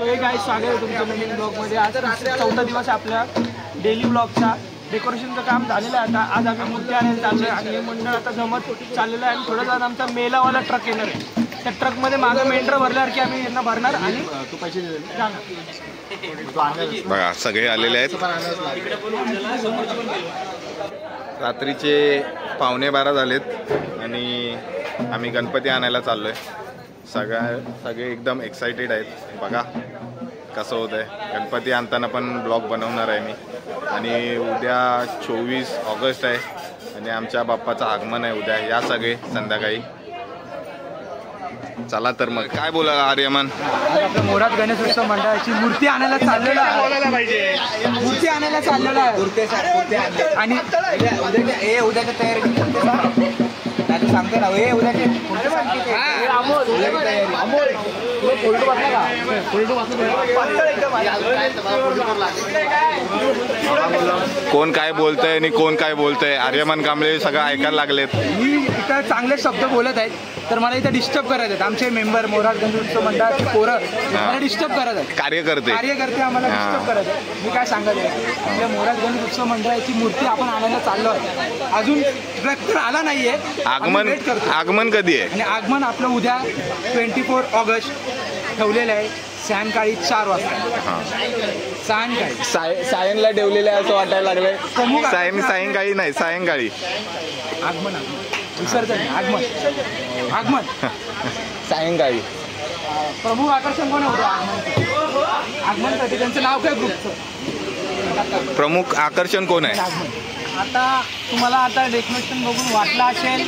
So हे guys स्वागत आहे तुमचं नवीन ब्लॉगमध्ये। आज चौथा दिवस आपल्या डेली ब्लॉगचा। डेकोरेशनचं काम झालेलं आहे आता। आज आम्ही मूर्ती आणायला चाललो आहे आणि हे मंडळ आता जमत चाललेलं आहे आणि थोडं जाऊन आमचा मेलावाला ट्रक येणार आहे। त्या ट्रकमध्ये मागं मेंढरं भरल्यावर की आम्ही यांना भरणार आणि तू पैसे बघा सगळे आलेले आहेत। रात्रीचे 11:15 झालेत आणि आम्ही गणपती आणायला चाललोय। सगळे एकदम एक्साइटेड आहेत। बघा कसं होत आहे। गणपती आणताना पण ब्लॉग बनवणार आहे मी आणि उद्या 24 ऑगस्ट आहे आणि आमच्या बाप्पाचं आगमन आहे उद्या। या सगळे संध्याकाळी चला तर मग काय बोला आर्यमान। आपल्या मोरात गणेश उत्सव मंडळाची मूर्ती आणायला चाललेला आहे। मूर्ती आणायला चाललेला आहे आणि उद्याच्या तयारी सांगते ना उद्याची कोण काय बोलतंय आणि कोण काय बोलतंय आर्यमान कांबळे सगळं ऐकायला लागलेत। मी इथं चांगले शब्द बोलत आहेत तर मला इथं डिस्टर्ब करत आहेत। आमचे मेंबर मोरात गणेश उत्सव मंडळाचे पोरं मला डिस्टर्ब करत आहेत। कार्यकर्ते आम्हाला डिस्टर्ब करत आहेत। मी काय सांगत आहे आपल्या मोरात गणेश उत्सव मंडळाची मूर्ती आपण आणायला चाललो आहे। अजून ट्रक तर आला नाहीये। आगमन कधी आहे? आणि आगमन आपलं उद्या 24 ऑगस्ट ठेवलेलं आहे सायंकाळी 4 वाजता। सायनला ठेवलेलं आहे असं वाटायला लागलंय। सायंकाळी नाही सायंकाळी आगमन विसर्जन आगमन सायंकाळी। प्रमुख आकर्षण कोण होतं आगमनसाठी? त्यांचं नाव काय ग्रुपचं? प्रमुख आकर्षण कोण आहे? आता तुम्हाला आता डेकोरेशन बघून वाटलं असेल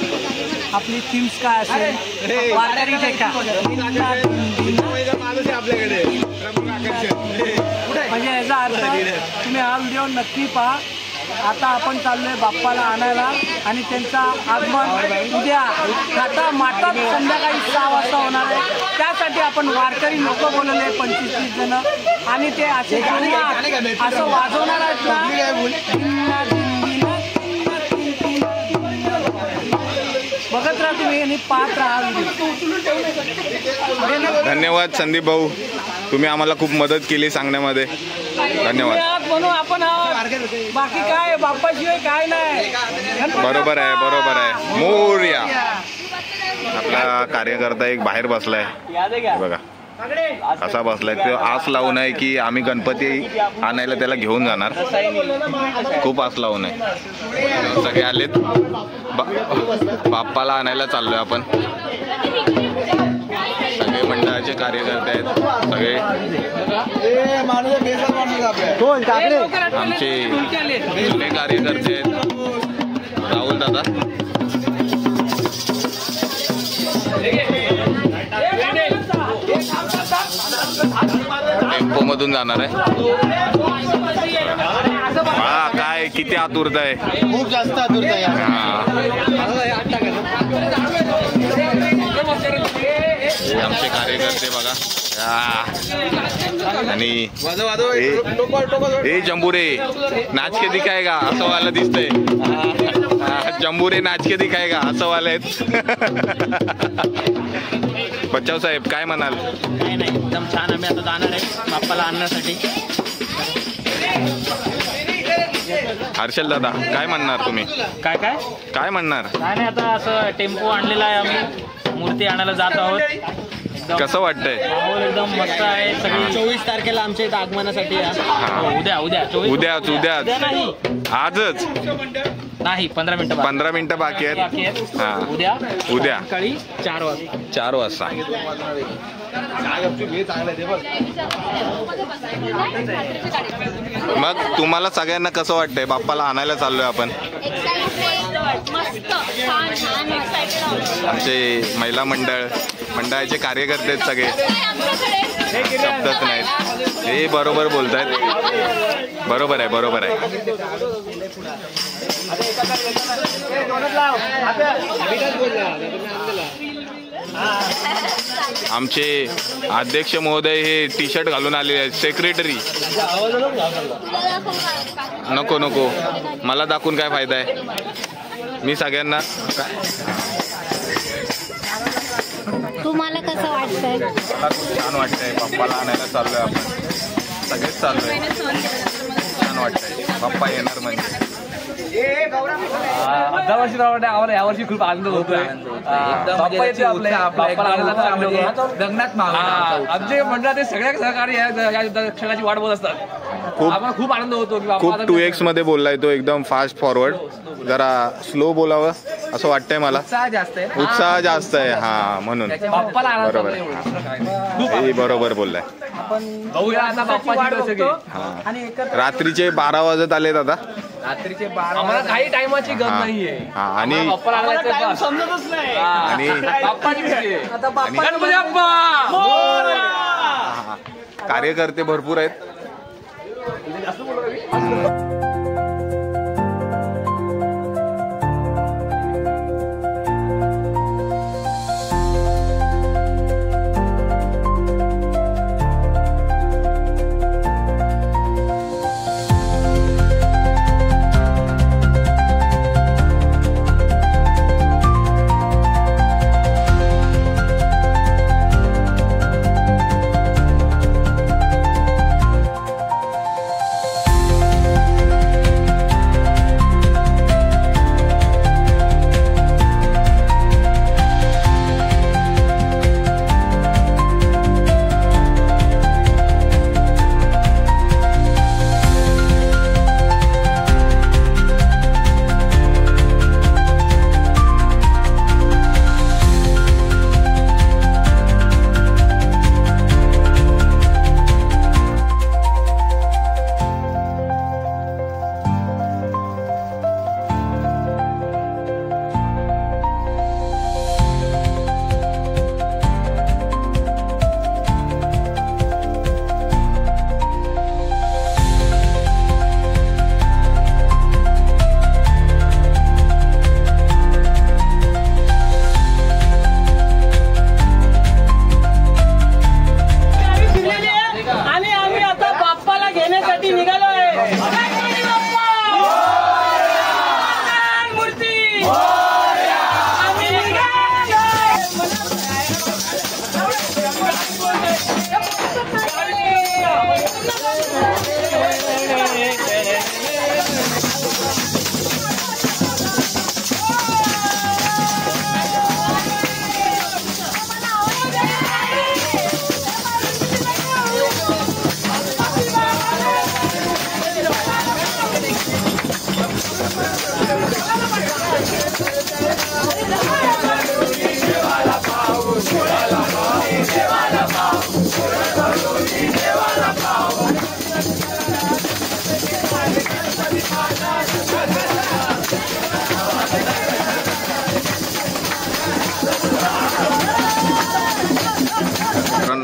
आपली थीम्स काय असेल वारकरी टेका म्हणजे याचा अर्थ तुम्ही हा व्हिडिओ नक्की पहा। आता आपण चाललोय बाप्पाला आणायला आणि त्यांचा आगमन उद्या आता माटात संध्याकाळी 6 वाजता होणार आहे। त्यासाठी आपण वारकरी लोक बोलवले 25-30 जण आणि ते असे असं वाजवणार आहेत ना। बघत राहा तुम्ही आणि पाहत राहा। धन्यवाद संदीप भाऊ, तुम्ही आम्हाला खूप मदत केली सांगण्यामध्ये। धन्यवाद। म्हणून आपण बाकी काय बाप्पाशिवाय काय नाही। बरोबर आहे मोरया। आपला कार्यकर्ता एक बाहेर बसलाय बघा कसा बसलाय। तो आस लावून आहे की आम्ही गणपती आणायला त्याला घेऊन जाणार। खूप आस लावून आहे। सगळे आलेत बाप्पाला आणायला चाललोय आपण। सगळे मंडळाचे कार्यकर्ते आहेत सगळे। आमचे जुने कार्यकर्ते आहेत राहुल दादा। टेम्पो मधून जाणार आहे। काय किती आतुरता आहे, खूप जास्त आतुरता आहे। आमचे कार्यकर्ते बघा आणि हे जंबूरे नाच के दिखाएगा असं वाला दिसतंय। जंबूरे नाच के दिखाएगा असं वाला आहेत। बच्चाव साहेब काय म्हणाल? काय नाही एकदम छान। आम्ही आता जाणार आहे बाप्पाला आणण्यासाठी। हर्षल दादा काय म्हणणार तुम्ही? काय म्हणणार? काय नाही आता असं टेम्पो आणलेला आहे आम्ही मूर्ती आणायला जात आहोत। कसं वाटतंय? माहोल एकदम मस्त आहे। सगळी 24 तारखेला आमच्या इथं आगमनासाठी उद्या नाही आजच नाही 15 मिनिटं बाकी आहेत। उद्या सकाळी 4 वाजता। मग तुम्हाला सगळ्यांना कसं वाटतंय? बाप्पाला आणायला चाललोय आपण। आमचे महिला मंडळाचे कार्यकर्ते आहेत सगळे। शब्दच नाहीत। हे बरोबर बोलतायत। बरोबर आहे। आमचे अध्यक्ष महोदय हे टी शर्ट घालून आलेले आहेत। सेक्रेटरी नको मला दाखवून काय फायदा आहे। मी सगळ्यांना तुम्हाला कसं वाटतंय? मला खूप छान वाटतंय. बाप्पाला आणायला चाललोय आपण, सगळेच चाललोय. छान वाटतंय, बाप्पा येणार म्हणजे. दरवर्षी आम्हाला यावर्षी खूप आनंद होतोय. बाप्पा येते आपल्या बाप्पाला आमचे मंडळात सगळ्या सहकारी या क्षणाची वाट बघत असतात. आम्हाला खूप आनंद होतो. खूप 2x मध्ये बोललाय तो, एकदम फास्ट फॉरवर्ड. जरा स्लो बोलावं असं वाटतंय मला. उत्साह जास्त आहे. हा म्हणून बरोबर. बरोबर बोललाय. आणि रात्रीचे 12 वाजत आलेत आता. रात्रीचे 12 आम्हाला काही टायमाची गरज नाहीये. आणि समजतच नाही. आणि कार्यकर्ते भरपूर आहेत.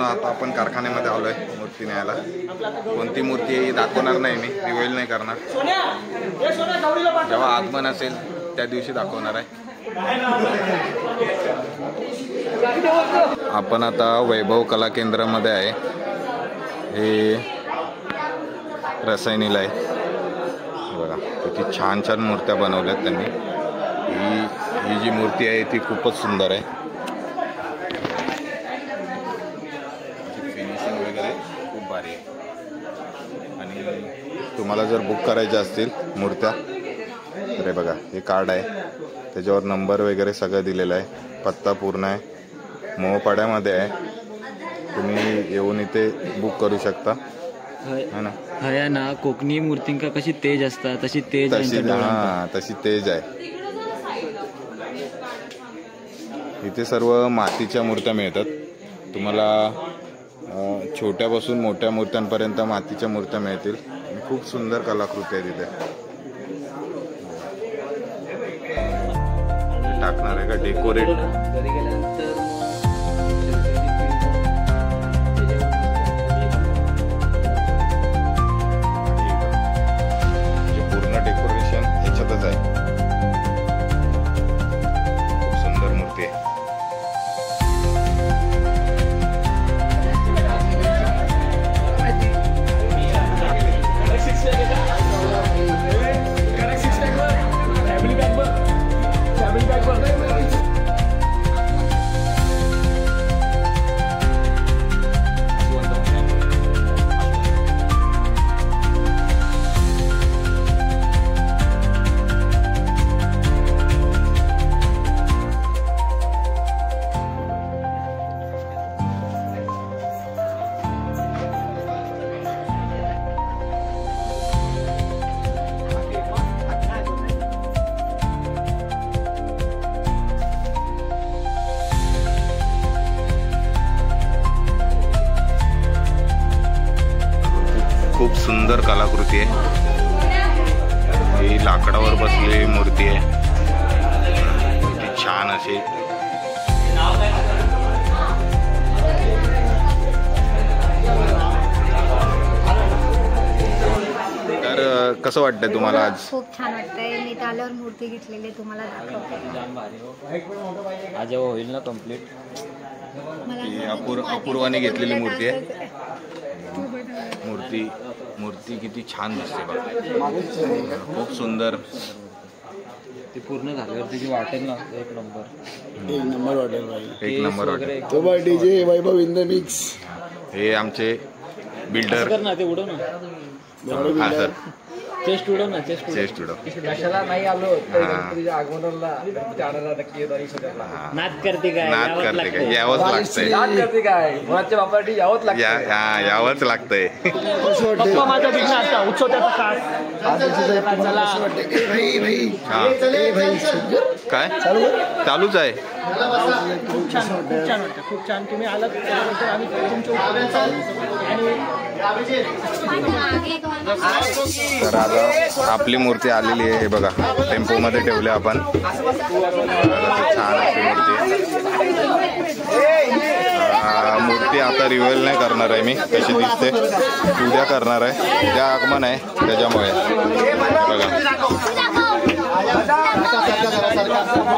आता आपण कारखान्यामध्ये आलोय मूर्ती न्यायला. कोणती मूर्ती दाखवणार नाही मी, रिव्हील नाही करणार. जेव्हा आगमन असेल त्या दिवशी दाखवणार आहे. आपण आता वैभव कला केंद्रामध्ये आहे. हे रसायनीला आहे बघा. किती छान छान मूर्त्या बनवल्यात त्यांनी. ही जी मूर्ती आहे ती खूपच सुंदर आहे. फिनिशिंग वगैरे खूप भारी आहे. आणि तुम्हाला जर बुक करायच्या असतील मूर्त्या तर हे बघा, हे कार्ड आहे, त्याच्यावर नंबर वगैरे सगळं दिलेलं आहे. पत्ता पूर्ण आहे, मोहपाड्यामध्ये आहे. तुम्ही येऊन इथे बुक करू शकता. है ना? हया ना कोकणी मूर्तींका कशी तेज असतात तशी तेज तशी तेज आहे. इथे सर्व मातीच्या मूर्त्या मिळतात तुम्हाला. छोट्यापासून मोठ्या मूर्त्यांपर्यंत मातीच्या मूर्त्या मिळतील. खूप सुंदर कलाकृती आहे तिथे. टाकणार आहे का डेकोरेट? पूर्ण डेकोरेशन ह्याच्यातच आहे. खूप सुंदर मूर्ती आहे. खूप सुंदर कलाकृती आहे. ही लाकडावर बसलेली मूर्ती आहे. किती छान अशी. तर कसं वाटतंय तुम्हाला आज? खूप छान वाटतंय. मी तर आल्यावर मूर्ती घेतलेली तुम्हाला दाखवते. आज होईल ना कम्प्लीट. ही अपूर्वाने घेतलेली मूर्ती आहे. मूर्ती किती छान दिसते बघा. खूप सुंदर. ती पूर्ण झाल्यावर तिची वाटेल ना एक नंबर वाटेल. एक नंबर वाटेल. तो by DJ Vaibhav in the mix. हे आमचे बिल्डर. ना ते उडव ना. हा सर. चेस्ट उडव ना. चेस्ट उडव. कशाला नाही आलो तर गणपतीच्या आगमनाला आणायला नक्की नाद करते काय नाद करते काय? यावंच लागतंय. करते काय मुलाच्या बापासाठी यावंच लागतं. यावंच लागतंय. पप्पा माझा बिघ्न आता उत्सव त्याचा काळ. काय चालूच आहे. खूप छान वाटतं. खूप छान. तुम्ही आलात त्यानंतर आम्ही तुमच्या तर आता आपली मूर्ती आलेली आहे. हे बघा टेम्पो मध्ये ठेवले आपण. छान अशी मूर्ती आता रिव्हील नाही करणार आहे मी कशी दिसते. उद्या करणार आहे. उद्या आगमन आहे त्याच्यामुळे बघा.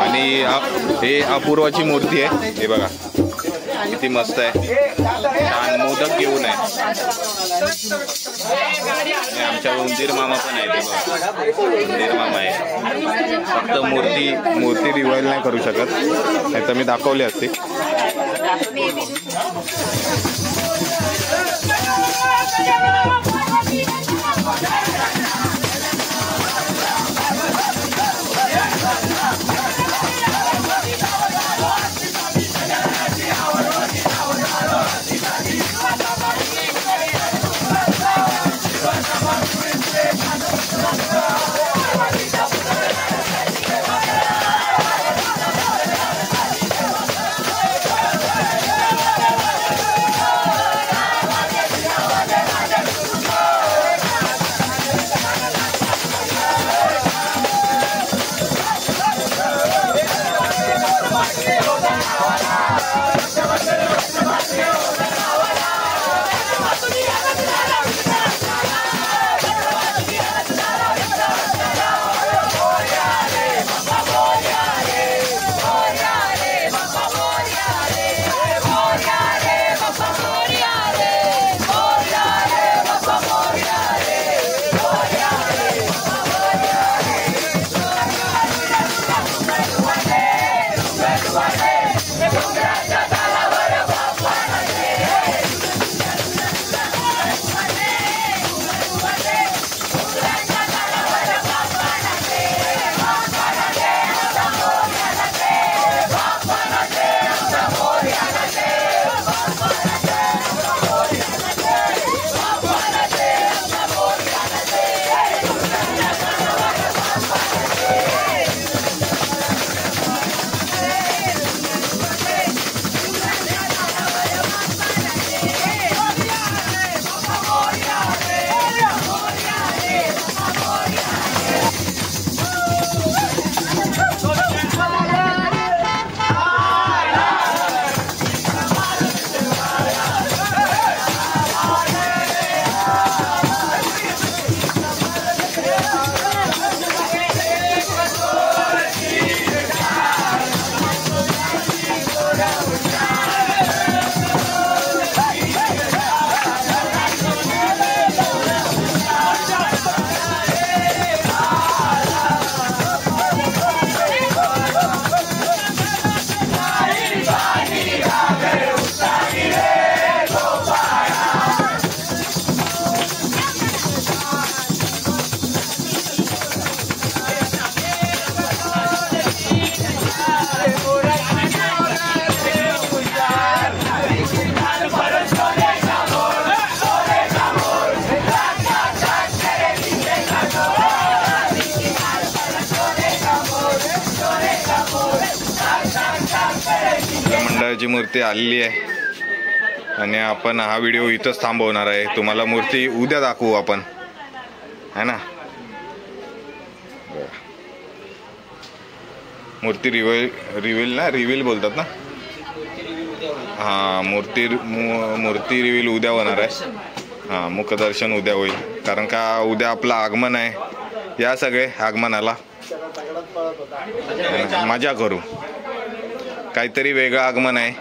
आणि हे अपूर्वाची मूर्ती आहे. हे बघा किती मस्त आहे. छान मोदक घेऊन आहे. आमच्या उंदीर मामा पण आहे. ते बघा उंदीर मामा आहे. फक्त मूर्ती रिव्हाइल नाही करू शकत नाही तर मी दाखवली असते. मंडळाची मूर्ती आलेली आहे. आणि आपण हा व्हिडिओ इथंच थांबवणार आहे. तुम्हाला मूर्ती उद्या दाखवू आपण, है ना. मूर्ती रिव्हील बोलतात ना. हां, मूर्ती रिव्हील उद्या होणार आहे. हां, मुखदर्शन उद्या होईल, कारण का उद्या आपलं आगमन आहे. या सगळे आगमनाला मजा करू, काहीतरी वेगळं आगमन आहे.